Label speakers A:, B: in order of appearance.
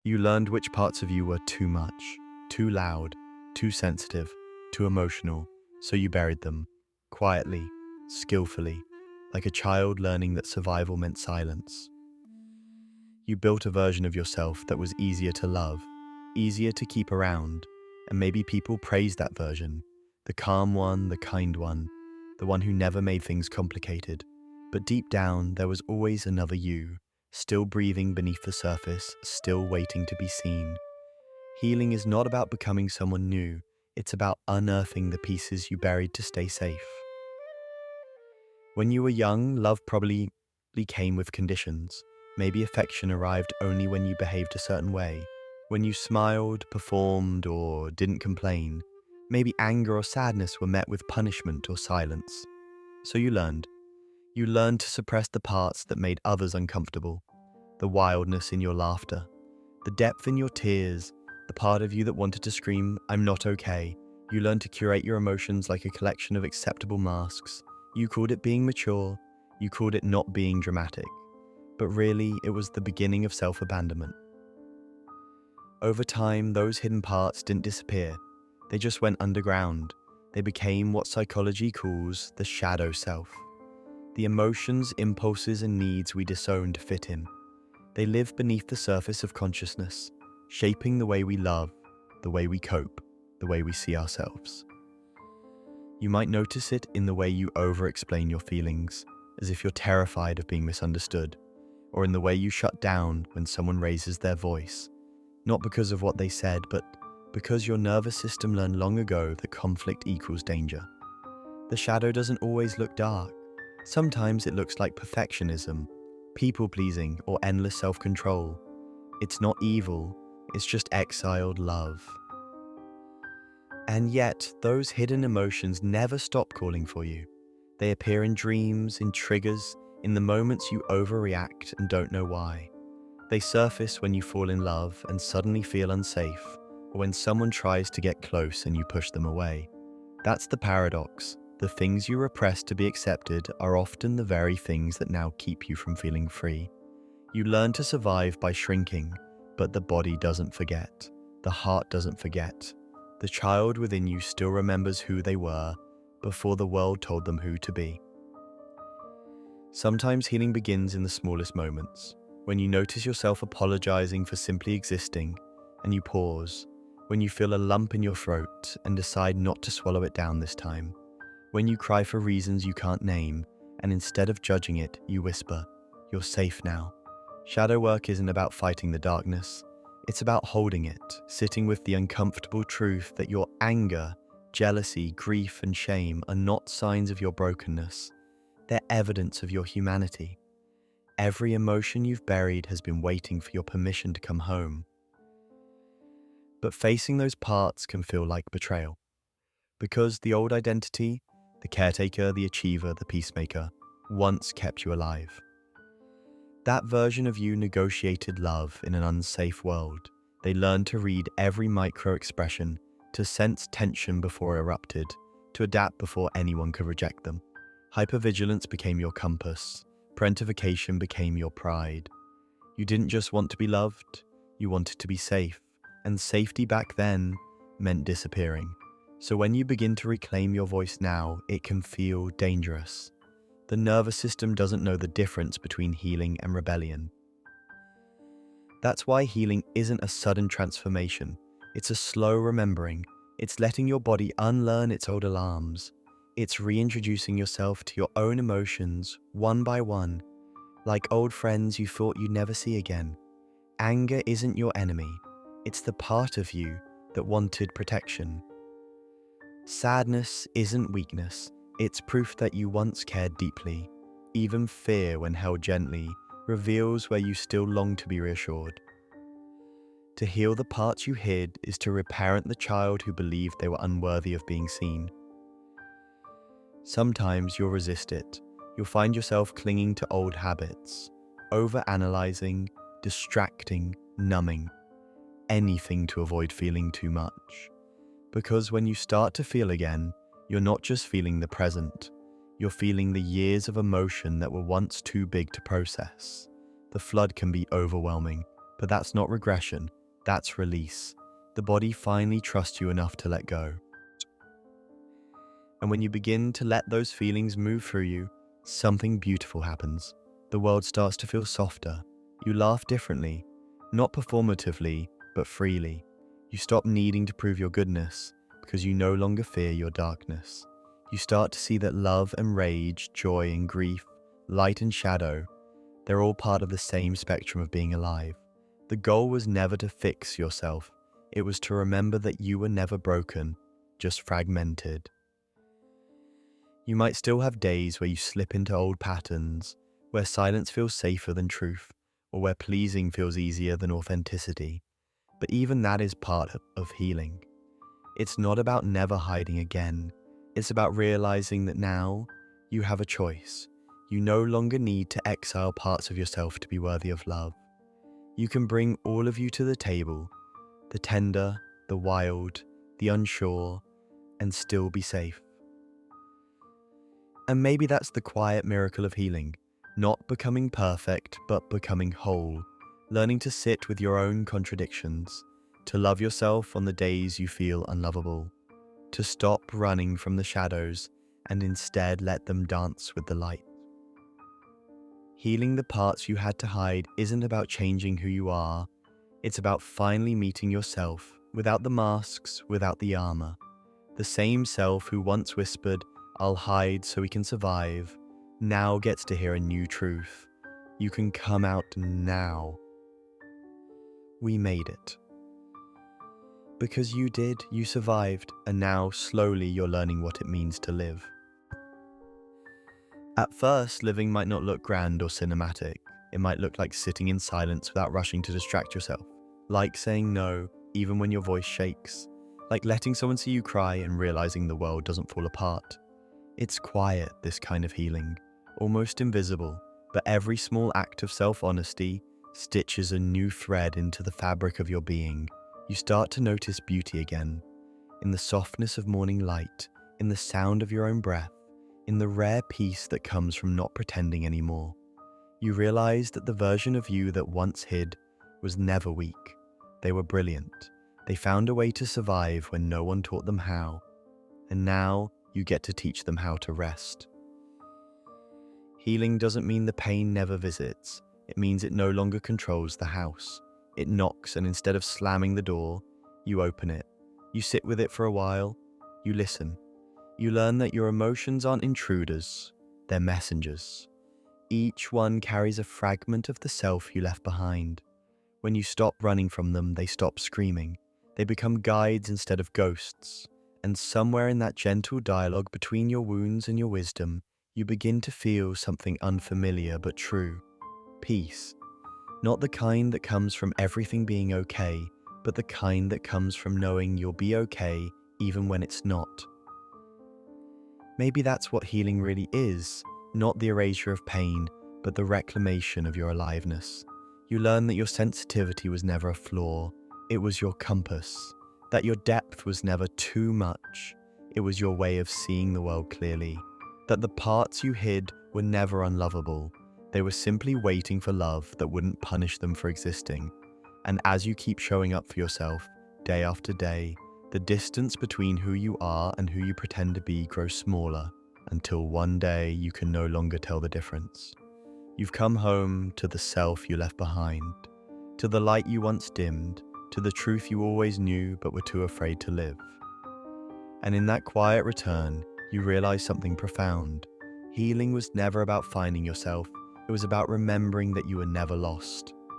A: You learned which parts of you were too much, too loud, too sensitive, too emotional, so you buried them, quietly, skillfully, like a child learning that survival meant silence. You built a version of yourself that was easier to love, easier to keep around, and maybe people praised that version, the calm one, the kind one, the one who never made things complicated. But deep down, there was always another you, still breathing beneath the surface, still waiting to be seen. Healing is not about becoming someone new, it's about unearthing the pieces you buried to stay safe. When you were young, love probably came with conditions. Maybe affection arrived only when you behaved a certain way. When you smiled, performed, or didn't complain. Maybe anger or sadness were met with punishment or silence. So you learned. You learned to suppress the parts that made others uncomfortable. The wildness in your laughter. The depth in your tears. The part of you that wanted to scream, "I'm not okay." You learned to curate your emotions like a collection of acceptable masks. You called it being mature. You called it not being dramatic. But really, it was the beginning of self-abandonment. Over time, those hidden parts didn't disappear. They just went underground. They became what psychology calls the shadow self. The emotions, impulses, and needs we disown to fit in. They live beneath the surface of consciousness, shaping the way we love, the way we cope, the way we see ourselves. You might notice it in the way you over-explain your feelings, as if you're terrified of being misunderstood, or in the way you shut down when someone raises their voice, not because of what they said, but because your nervous system learned long ago that conflict equals danger. The shadow doesn't always look dark. Sometimes it looks like perfectionism, people-pleasing, or endless self-control. It's not evil, it's just exiled love. And yet, those hidden emotions never stop calling for you. They appear in dreams, in triggers, in the moments you overreact and don't know why. They surface when you fall in love and suddenly feel unsafe, or when someone tries to get close and you push them away. That's the paradox. The things you repress to be accepted are often the very things that now keep you from feeling free. You learn to survive by shrinking, but the body doesn't forget. The heart doesn't forget. The child within you still remembers who they were before the world told them who to be. Sometimes healing begins in the smallest moments, when you notice yourself apologizing for simply existing, and you pause, when you feel a lump in your throat and decide not to swallow it down this time, when you cry for reasons you can't name, and instead of judging it, you whisper, "You're safe now." Shadow work isn't about fighting the darkness, it's about holding it, sitting with the uncomfortable truth that your anger, jealousy, grief, and shame are not signs of your brokenness. They're evidence of your humanity. Every emotion you've buried has been waiting for your permission to come home. But facing those parts can feel like betrayal. Because the old identity, the caretaker, the achiever, the peacemaker, once kept you alive. That version of you negotiated love in an unsafe world. They learned to read every micro-expression, to sense tension before it erupted, to adapt before anyone could reject them. Hypervigilance became your compass. Parentification became your pride. You didn't just want to be loved, you wanted to be safe. And safety back then meant disappearing. So when you begin to reclaim your voice now, it can feel dangerous. The nervous system doesn't know the difference between healing and rebellion. That's why healing isn't a sudden transformation. It's a slow remembering. It's letting your body unlearn its old alarms. It's reintroducing yourself to your own emotions, one by one, like old friends you thought you'd never see again. Anger isn't your enemy. It's the part of you that wanted protection. Sadness isn't weakness. It's proof that you once cared deeply. Even fear, when held gently, reveals where you still long to be reassured. To heal the parts you hid is to reparent the child who believed they were unworthy of being seen. Sometimes you'll resist it. You'll find yourself clinging to old habits, over-analyzing, distracting, numbing, anything to avoid feeling too much. Because when you start to feel again, you're not just feeling the present, you're feeling the years of emotion that were once too big to process. The flood can be overwhelming, But that's not regression, that's release. The body finally trusts you enough to let go. And when you begin to let those feelings move through you, something beautiful happens. The world starts to feel softer. You laugh differently, not performatively, but freely. You stop needing to prove your goodness because you no longer fear your darkness. You start to see that love and rage, joy and grief, light and shadow, they're all part of the same spectrum of being alive. The goal was never to fix yourself. It was to remember that you were never broken, just fragmented. You might still have days where you slip into old patterns, where silence feels safer than truth, or where pleasing feels easier than authenticity. But even that is part of healing. It's not about never hiding again. It's about realizing that now you have a choice. You no longer need to exile parts of yourself to be worthy of love. You can bring all of you to the table, the tender, the wild, the unsure, and still be safe. And maybe that's the quiet miracle of healing, not becoming perfect, but becoming whole, learning to sit with your own contradictions, to love yourself on the days you feel unlovable, to stop running from the shadows and instead let them dance with the light. Healing the parts you had to hide isn't about changing who you are, it's about finally meeting yourself, without the masks, without the armor. The same self who once whispered, "I'll hide so we can survive," now gets to hear a new truth. You can come out now. We made it. Because you did, you survived, and now slowly you're learning what it means to live. At first, living might not look grand or cinematic. It might look like sitting in silence without rushing to distract yourself, like saying no even when your voice shakes, like letting someone see you cry and realizing the world doesn't fall apart. It's quiet, this kind of healing, almost invisible, but every small act of self-honesty stitches a new thread into the fabric of your being. You start to notice beauty again, in the softness of morning light, in the sound of your own breath, in the rare peace that comes from not pretending anymore. You realize that the version of you that once hid was never weak. They were brilliant. They found a way to survive when no one taught them how. And now you get to teach them how to rest. Healing doesn't mean the pain never visits. It means it no longer controls the house. It knocks, and instead of slamming the door, you open it. You sit with it for a while. You listen. You learn that your emotions aren't intruders. They're messengers. Each one carries a fragment of the self you left behind. When you stop running from them, they stop screaming. They become guides instead of ghosts. And somewhere in that gentle dialogue between your wounds and your wisdom, you begin to feel something unfamiliar but true. Peace. Not the kind that comes from everything being okay, but the kind that comes from knowing you'll be okay even when it's not. Maybe that's what healing really is, not the erasure of pain, but the reclamation of your aliveness. You learn that your sensitivity was never a flaw, it was your compass. That your depth was never too much, it was your way of seeing the world clearly. That the parts you hid were never unlovable, they were simply waiting for love that wouldn't punish them for existing. And as you keep showing up for yourself, day after day, the distance between who you are and who you pretend to be grows smaller, until one day you can no longer tell the difference. You've come home to the self you left behind, to the light you once dimmed, to the truth you always knew but were too afraid to live. And in that quiet return, you realize something profound. Healing was never about finding yourself, it was about remembering that you were never lost.